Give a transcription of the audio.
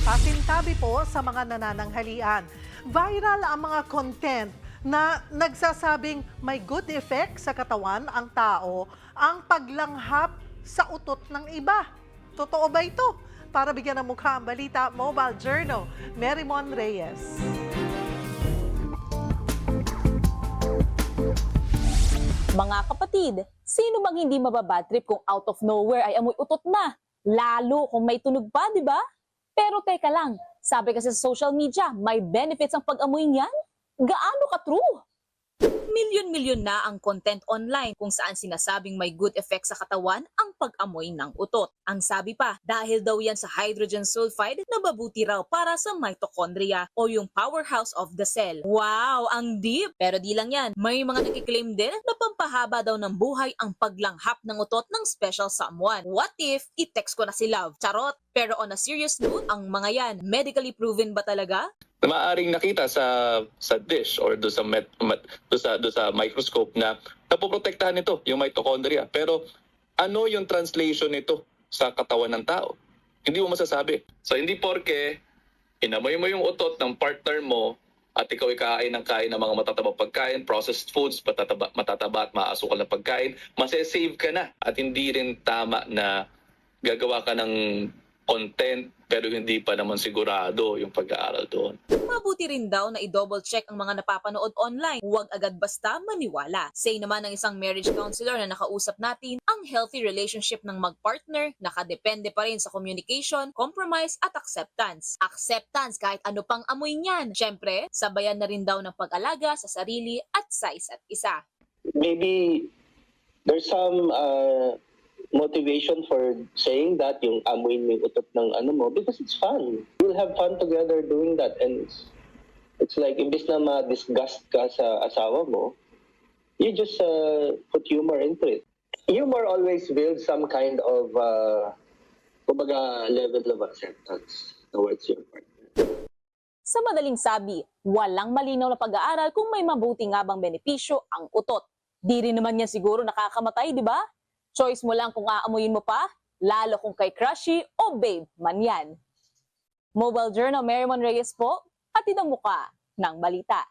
Pasintabi po sa mga nanananghalian. Viral ang mga content na nagsasabing may good effect sa katawan ang tao ang paglanghap sa utot ng iba. Totoo ba ito? Para bigyan ng mukha ang balita, Mobile Journal, Merymon Reyes. Mga kapatid, sino bang hindi mababadtrip kung out of nowhere ay amoy utot na? Lalo kung may tunog pa, di ba? Pero teka lang, sabi kasi sa social media, may benefits ang pag-amoy niyan? Gaano ka-true? Milyon-milyon na ang content online kung saan sinasabing may good effect sa katawan ang pag-amoy ng utot. Ang sabi pa, dahil daw yan sa hydrogen sulfide na mabuti raw para sa mitochondria o yung powerhouse of the cell. Wow, ang deep! Pero di lang yan, may mga nagkiklaim din na pampahaba daw ng buhay ang paglanghap ng utot ng special someone. What if i-text ko na si Love? Charot! Pero on a serious note, ang mga yan, medically proven ba talaga? Na maaaring nakita sa dish or do sa microscope na napoprotektahan nito yung mitochondria. Pero ano yung translation nito sa katawan ng tao? Hindi mo masasabi. So hindi porke inamoy mo yung utot ng partner mo at ikaw kain ng mga matatabang pagkain, processed foods, matataba at maasukal na pagkain, masasave ka na. At hindi rin tama na gagawa ka ng content pero hindi pa naman sigurado yung pag-aaral doon. Mabuti rin daw na i-double check ang mga napapanood online. Huwag agad basta maniwala. Say naman ng isang marriage counselor na nakausap natin, ang healthy relationship ng mag-partner nakadepende pa rin sa communication, compromise at acceptance. Acceptance kahit ano pang amoy niyan. Siyempre, sabayan na rin daw ng pag-alaga sa sarili at sa isa't isa. Maybe there's some motivation for saying that yung amoy mo yung utot ng ano mo because it's fun. You'll have fun together doing that and it's like imbis na ma-disgust ka sa asawa mo, you just put humor into it. Humor always builds some kind of kumbaga level of acceptance towards your partner. Sa madaling sabi, walang malinaw na pag-aaral kung may mabuti nga bang benepisyo ang utot. Di rin naman yan siguro nakakamatay, di ba? Choice mo lang kung aamuyin mo pa, lalo kung kay crushy o babe man yan. Mobile Journal, Merymon Reyes po, hatid ang muka ng balita.